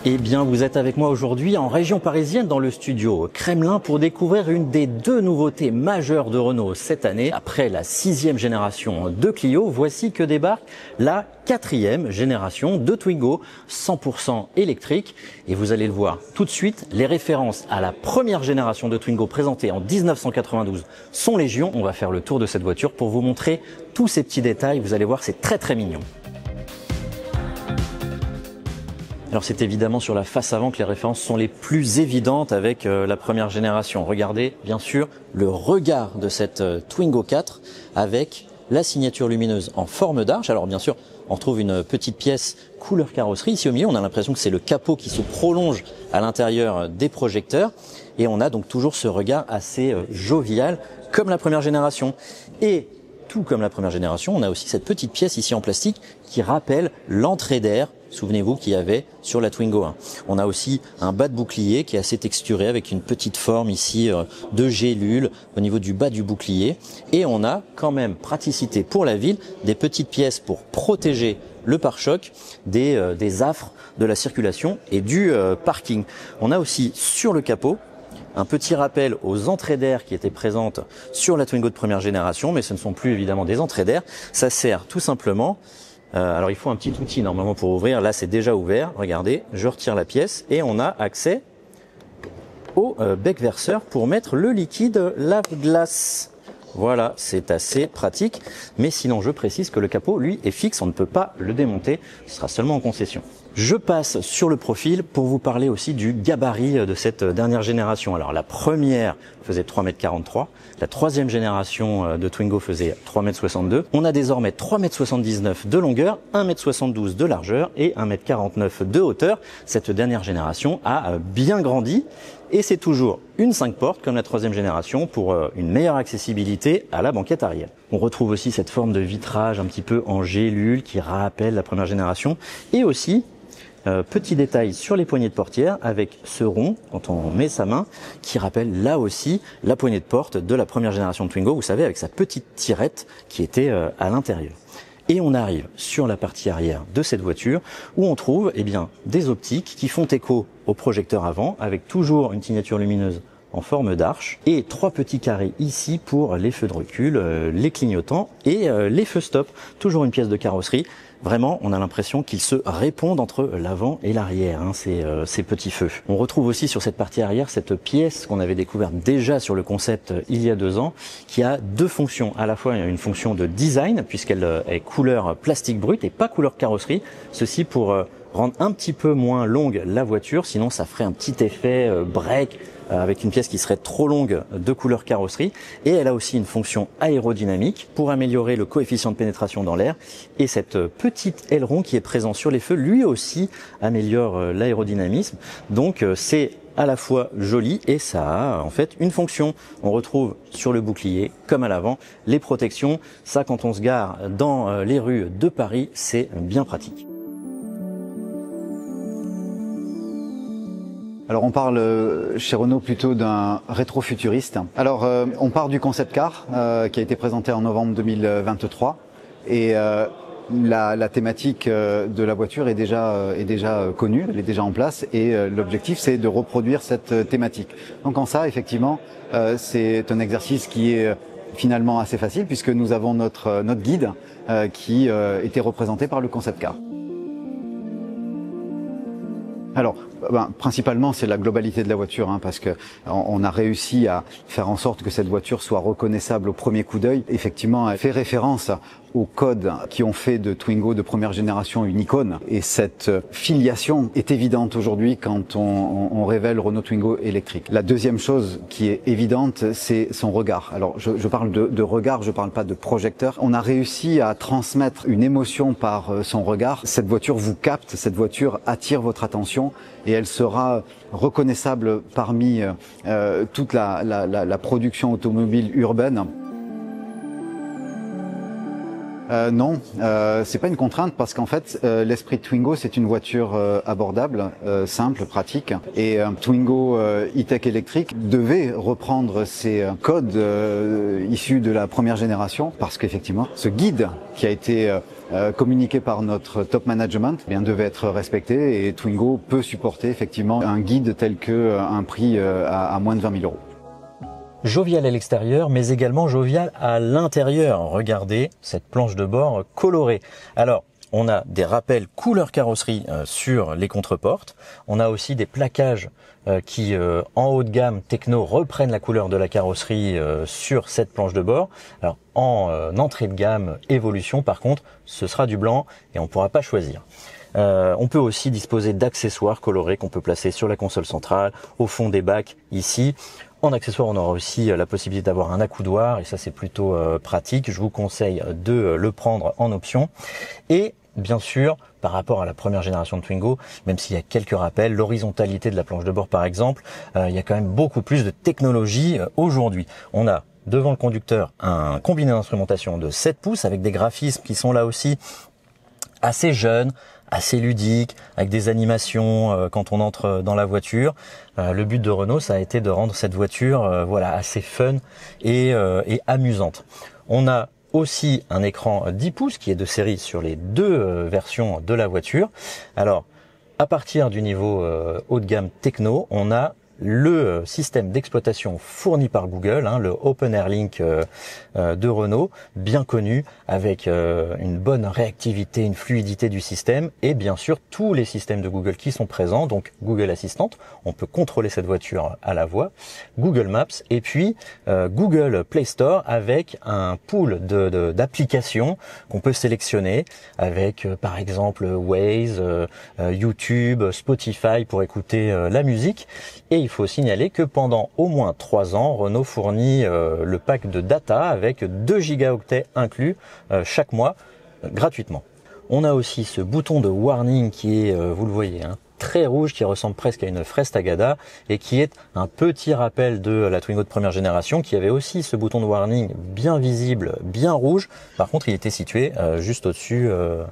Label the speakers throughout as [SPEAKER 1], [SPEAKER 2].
[SPEAKER 1] Eh bien, vous êtes avec moi aujourd'hui en région parisienne dans le studio Kremlin pour découvrir une des deux nouveautés majeures de Renault cette année. Après la 6e génération de Clio, voici que débarque la 4e génération de Twingo 100% électrique. Et vous allez le voir tout de suite, les références à la première génération de Twingo présentée en 1992 sont légion. On va faire le tour de cette voiture pour vous montrer tous ces petits détails. Vous allez voir, c'est très mignon. Alors c'est évidemment sur la face avant que les références sont les plus évidentes avec la première génération. Regardez bien sûr le regard de cette Twingo 4 avec la signature lumineuse en forme d'arche. Alors bien sûr on retrouve une petite pièce couleur carrosserie. Ici au milieu on a l'impression que c'est le capot qui se prolonge à l'intérieur des projecteurs. Et on a donc toujours ce regard assez jovial comme la première génération. Et tout comme la première génération, on a aussi cette petite pièce ici en plastique qui rappelle l'entrée d'air, souvenez-vous, qu'il y avait sur la Twingo 1. On a aussi un bas de bouclier qui est assez texturé avec une petite forme ici de gélule au niveau du bas du bouclier. Et on a quand même praticité pour la ville, des petites pièces pour protéger le pare-choc des affres de la circulation et du parking. On a aussi sur le capot un petit rappel aux entrées d'air qui étaient présentes sur la Twingo de première génération, mais ce ne sont plus évidemment des entrées d'air. Ça sert tout simplement, alors il faut un petit outil normalement pour ouvrir, là c'est déjà ouvert, regardez, je retire la pièce et on a accès au bec verseur pour mettre le liquide lave-glace. Voilà, c'est assez pratique, mais sinon je précise que le capot, lui, est fixe, on ne peut pas le démonter, ce sera seulement en concession. Je passe sur le profil pour vous parler aussi du gabarit de cette dernière génération. Alors la première faisait 3,43 m, la troisième génération de Twingo faisait 3,62 m. On a désormais 3,79 m de longueur, 1,72 m de largeur et 1,49 m de hauteur. Cette dernière génération a bien grandi. Et c'est toujours une 5 portes comme la troisième génération pour une meilleure accessibilité à la banquette arrière. On retrouve aussi cette forme de vitrage un petit peu en gélule qui rappelle la première génération. Et aussi, petit détail sur les poignées de portière avec ce rond, quand on met sa main, qui rappelle là aussi la poignée de porte de la première génération de Twingo, vous savez, avec sa petite tirette qui était à l'intérieur. Et on arrive sur la partie arrière de cette voiture où on trouve des optiques qui font écho au projecteur avant avec toujours une signature lumineuse en forme d'arche et 3 petits carrés ici pour les feux de recul, les clignotants et les feux stop. Toujours une pièce de carrosserie. Vraiment, on a l'impression qu'ils se répondent entre l'avant et l'arrière, ces petits feux. On retrouve aussi sur cette partie arrière cette pièce qu'on avait découverte déjà sur le concept il y a 2 ans, qui a 2 fonctions. À la fois une fonction de design, puisqu'elle est couleur plastique brut et pas couleur carrosserie. Ceci pour rendre un petit peu moins longue la voiture, sinon ça ferait un petit effet break avec une pièce qui serait trop longue de couleur carrosserie. Et elle a aussi une fonction aérodynamique pour améliorer le coefficient de pénétration dans l'air. Et cette petite aileron qui est présent sur les feux, lui aussi améliore l'aérodynamisme. Donc c'est à la fois joli et ça a en fait une fonction. On retrouve sur le bouclier, comme à l'avant, les protections. Ça, quand on se gare dans les rues de Paris, c'est bien pratique.
[SPEAKER 2] Alors on parle chez Renault plutôt d'un rétrofuturiste. Alors on part du concept car qui a été présenté en novembre 2023 et la thématique de la voiture est déjà connue, elle est déjà en place et l'objectif c'est de reproduire cette thématique. Donc en ça effectivement c'est un exercice qui est finalement assez facile puisque nous avons notre guide qui était représenté par le concept car. Alors, principalement, c'est la globalité de la voiture, parce que on a réussi à faire en sorte que cette voiture soit reconnaissable au premier coup d'œil. Effectivement, elle fait référence aux codes qui ont fait de Twingo de première génération une icône. Et cette filiation est évidente aujourd'hui quand on révèle Renault Twingo électrique. La deuxième chose qui est évidente, c'est son regard. Alors, je parle de regard, je parle pas de projecteur. On a réussi à transmettre une émotion par son regard. Cette voiture vous capte, cette voiture attire votre attention et elle sera reconnaissable parmi toute la production automobile urbaine. Non, c'est pas une contrainte parce qu'en fait, l'esprit de Twingo, c'est une voiture abordable, simple, pratique. Et Twingo e-tech électrique devait reprendre ces codes issus de la première génération parce qu'effectivement, ce guide qui a été communiqué par notre top management devait être respecté et Twingo peut supporter effectivement un guide tel que un prix à moins de 20 000 €.
[SPEAKER 1] Jovial à l'extérieur, mais également jovial à l'intérieur. Regardez cette planche de bord colorée. Alors, on a des rappels couleur carrosserie sur les contreportes. On a aussi des plaquages qui, en haut de gamme, techno, reprennent la couleur de la carrosserie sur cette planche de bord. Alors, en entrée de gamme, évolution, par contre, ce sera du blanc et on ne pourra pas choisir. On peut aussi disposer d'accessoires colorés qu'on peut placer sur la console centrale, au fond des bacs ici. En accessoire, on aura aussi la possibilité d'avoir un accoudoir et ça c'est plutôt pratique. Je vous conseille de le prendre en option. Et bien sûr, par rapport à la première génération de Twingo, même s'il y a quelques rappels, l'horizontalité de la planche de bord par exemple, il y a quand même beaucoup plus de technologie aujourd'hui. On a devant le conducteur un combiné d'instrumentation de 7 pouces avec des graphismes qui sont là aussi assez jeunes, assez ludique, avec des animations quand on entre dans la voiture. Le but de Renault, ça a été de rendre cette voiture voilà, assez fun et amusante. On a aussi un écran 10 pouces qui est de série sur les deux versions de la voiture. Alors, à partir du niveau haut de gamme techno, on a le système d'exploitation fourni par Google, le Open Air Link de Renault, bien connu, avec une bonne réactivité, une fluidité du système, et bien sûr tous les systèmes de Google qui sont présents, donc Google Assistant, on peut contrôler cette voiture à la voix, Google Maps, et puis Google Play Store avec un pool d'applications qu'on peut sélectionner, avec par exemple Waze, YouTube, Spotify pour écouter la musique. Et il faut signaler que pendant au moins 3 ans, Renault fournit le pack de data avec 2 gigaoctets inclus chaque mois gratuitement. On a aussi ce bouton de warning qui est, vous le voyez, très rouge, qui ressemble presque à une fraise Tagada et qui est un petit rappel de la Twingo de première génération qui avait aussi ce bouton de warning bien visible, bien rouge. Par contre, il était situé juste au-dessus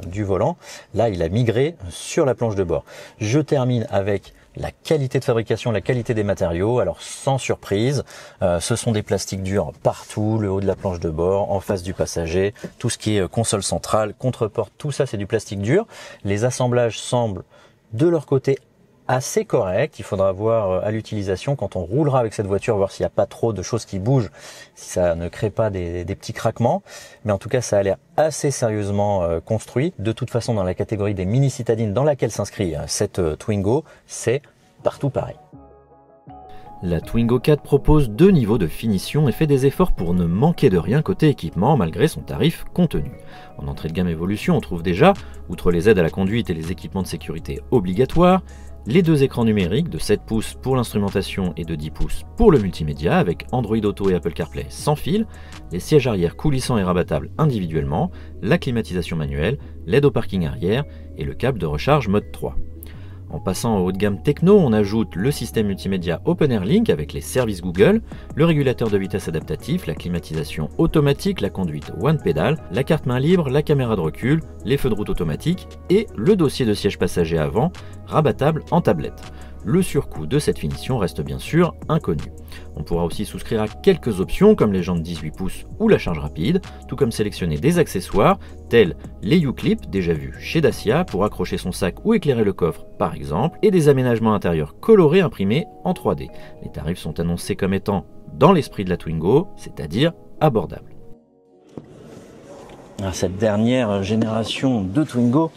[SPEAKER 1] du volant. Là, il a migré sur la planche de bord. Je termine avec la qualité de fabrication, la qualité des matériaux. Alors sans surprise, ce sont des plastiques durs partout, le haut de la planche de bord, en face du passager, tout ce qui est console centrale, contreporte, tout ça c'est du plastique dur. Les assemblages semblent de leur côté assez corrects. Il faudra voir à l'utilisation quand on roulera avec cette voiture, voir s'il n'y a pas trop de choses qui bougent, si ça ne crée pas des petits craquements. Mais en tout cas, ça a l'air assez sérieusement construit. De toute façon, dans la catégorie des mini citadines dans laquelle s'inscrit cette Twingo, c'est partout pareil.
[SPEAKER 3] La Twingo 4 propose 2 niveaux de finition et fait des efforts pour ne manquer de rien côté équipement malgré son tarif contenu. En entrée de gamme évolution, on trouve déjà, outre les aides à la conduite et les équipements de sécurité obligatoires, les 2 écrans numériques de 7 pouces pour l'instrumentation et de 10 pouces pour le multimédia avec Android Auto et Apple CarPlay sans fil, les sièges arrière coulissants et rabattables individuellement, la climatisation manuelle, l'aide au parking arrière et le câble de recharge mode 3. En passant au haut de gamme techno, on ajoute le système multimédia Open Air Link avec les services Google, le régulateur de vitesse adaptatif, la climatisation automatique, la conduite One Pedal, la carte main libre, la caméra de recul, les feux de route automatiques et le dossier de siège passager avant, rabattable en tablette. Le surcoût de cette finition reste bien sûr inconnu. On pourra aussi souscrire à quelques options comme les jantes 18 pouces ou la charge rapide, tout comme sélectionner des accessoires tels les U-clips déjà vus chez Dacia pour accrocher son sac ou éclairer le coffre par exemple, et des aménagements intérieurs colorés imprimés en 3D. Les tarifs sont annoncés comme étant dans l'esprit de la Twingo, c'est-à-dire abordables.
[SPEAKER 1] Cette dernière génération de Twingo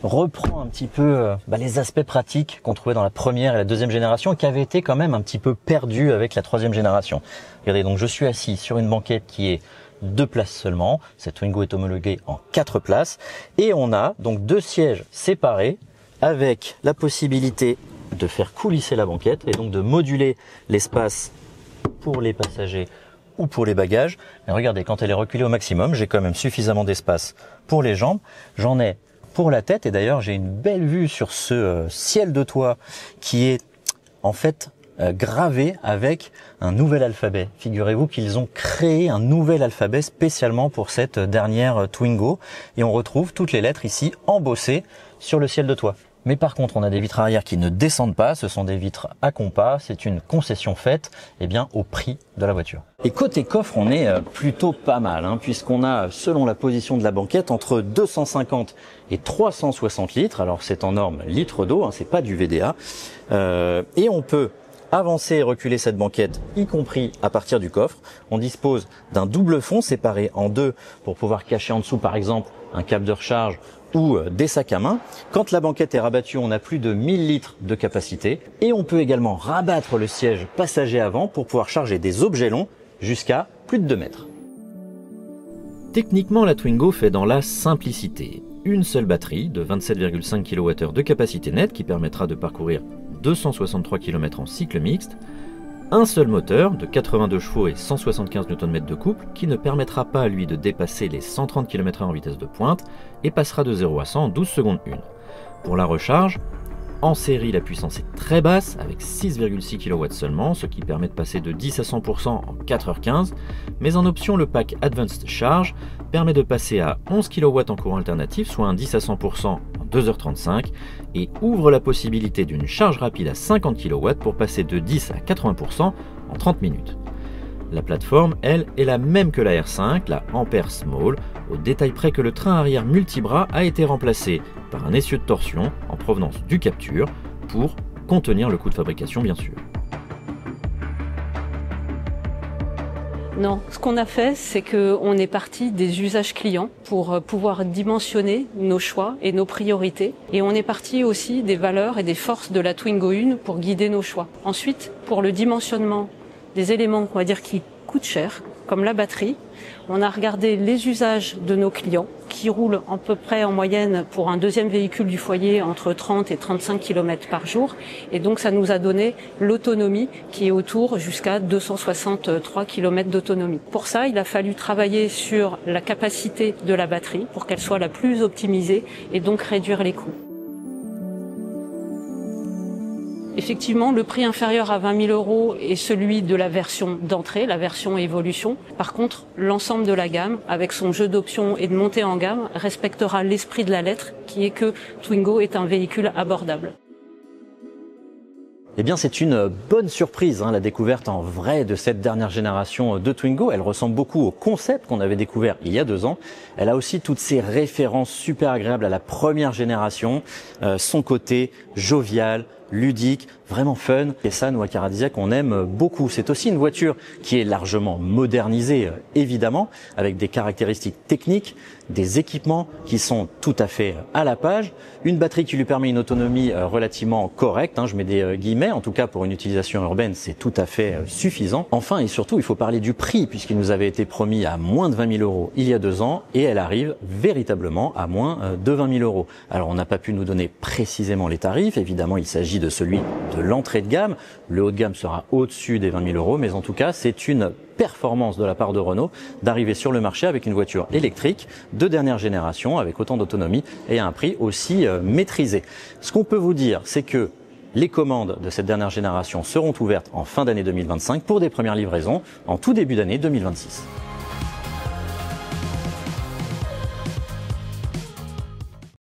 [SPEAKER 1] reprend un petit peu les aspects pratiques qu'on trouvait dans la première et la deuxième génération et qui avaient été quand même un petit peu perdus avec la troisième génération. Regardez, donc je suis assis sur une banquette qui est 2 places seulement. Cette Twingo est homologuée en 4 places et on a donc 2 sièges séparés avec la possibilité de faire coulisser la banquette et donc de moduler l'espace pour les passagers ou pour les bagages. Mais regardez, quand elle est reculée au maximum, j'ai quand même suffisamment d'espace pour les jambes. J'en ai pour la tête et d'ailleurs j'ai une belle vue sur ce ciel de toit qui est en fait gravé avec un nouvel alphabet. Figurez-vous qu'ils ont créé un nouvel alphabet spécialement pour cette dernière Twingo et on retrouve toutes les lettres ici embossées sur le ciel de toit. Mais par contre, on a des vitres arrière qui ne descendent pas, ce sont des vitres à compas, c'est une concession faite au prix de la voiture. Et côté coffre, on est plutôt pas mal, puisqu'on a, selon la position de la banquette, entre 250 et 360 litres, alors c'est en norme litres d'eau, c'est pas du VDA, et on peut avancer et reculer cette banquette, y compris à partir du coffre. On dispose d'un double fond séparé en deux pour pouvoir cacher en dessous, par exemple, un câble de recharge ou des sacs à main. Quand la banquette est rabattue, on a plus de 1000 litres de capacité et on peut également rabattre le siège passager avant pour pouvoir charger des objets longs jusqu'à plus de 2 mètres.
[SPEAKER 3] Techniquement, la Twingo fait dans la simplicité. Une seule batterie de 27,5 kWh de capacité nette qui permettra de parcourir 263 km en cycle mixte, un seul moteur de 82 chevaux et 175 Nm de couple qui ne permettra pas à lui de dépasser les 130 km/h en vitesse de pointe et passera de 0 à 100 en 12 secondes 1. Pour la recharge, en série la puissance est très basse avec 6,6 kW seulement, ce qui permet de passer de 10 à 100% en 4h15, mais en option le pack Advanced Charge permet de passer à 11 kW en courant alternatif, soit un 10 à 100% en 2h35, et ouvre la possibilité d'une charge rapide à 50 kW pour passer de 10 à 80% en 30 minutes. La plateforme, elle, est la même que la R5, la Ampere Small, au détail près que le train arrière multibras a été remplacé par un essieu de torsion en provenance du Capture pour contenir le coût de fabrication bien sûr.
[SPEAKER 4] Non, ce qu'on a fait, c'est qu'on est parti des usages clients pour pouvoir dimensionner nos choix et nos priorités. Et on est parti aussi des valeurs et des forces de la Twingo 1 pour guider nos choix. Ensuite, pour le dimensionnement des éléments, on va dire, qui coûtent cher, comme la batterie, on a regardé les usages de nos clients qui roulent à peu près en moyenne pour un deuxième véhicule du foyer entre 30 et 35 km par jour. Et donc ça nous a donné l'autonomie qui est autour jusqu'à 263 km d'autonomie. Pour ça, il a fallu travailler sur la capacité de la batterie pour qu'elle soit la plus optimisée et donc réduire les coûts. Effectivement, le prix inférieur à 20 000 € est celui de la version d'entrée, la version Evolution. Par contre, l'ensemble de la gamme, avec son jeu d'options et de montée en gamme, respectera l'esprit de la lettre, qui est que Twingo est un véhicule abordable.
[SPEAKER 1] Eh bien, c'est une bonne surprise, la découverte en vrai de cette dernière génération de Twingo. Elle ressemble beaucoup au concept qu'on avait découvert il y a 2 ans. Elle a aussi toutes ces références super agréables à la première génération. Son côté jovial, ludique, vraiment fun. Et ça, nous, à Caradisiac, on aime beaucoup. C'est aussi une voiture qui est largement modernisée, évidemment, avec des caractéristiques techniques, des équipements qui sont tout à fait à la page, une batterie qui lui permet une autonomie relativement correcte, je mets des guillemets, en tout cas pour une utilisation urbaine, c'est tout à fait suffisant. Enfin et surtout, il faut parler du prix, puisqu'il nous avait été promis à moins de 20 000 € il y a 2 ans, et elle arrive véritablement à moins de 20 000 €. Alors on n'a pas pu nous donner précisément les tarifs, évidemment il s'agit de celui de l'entrée de gamme, le haut de gamme sera au-dessus des 20 000 €, mais en tout cas c'est une performance de la part de Renault d'arriver sur le marché avec une voiture électrique de dernière génération avec autant d'autonomie et à un prix aussi maîtrisé. Ce qu'on peut vous dire, c'est que les commandes de cette dernière génération seront ouvertes en fin d'année 2025 pour des premières livraisons en tout début d'année 2026.